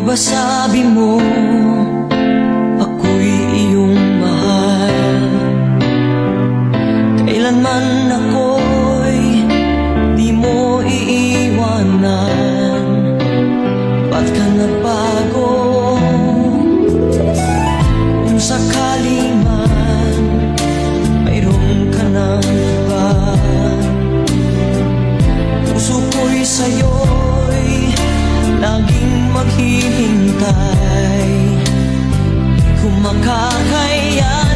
Di ba sabi mo ako'y iyong mahal? Kailanman ako'y di mo iiwanan. Ba't ka nagbago? Kung sakali man mayroon ka ng iba, puso ko'y sa'yo'y laging maghihintay. Kung makakaya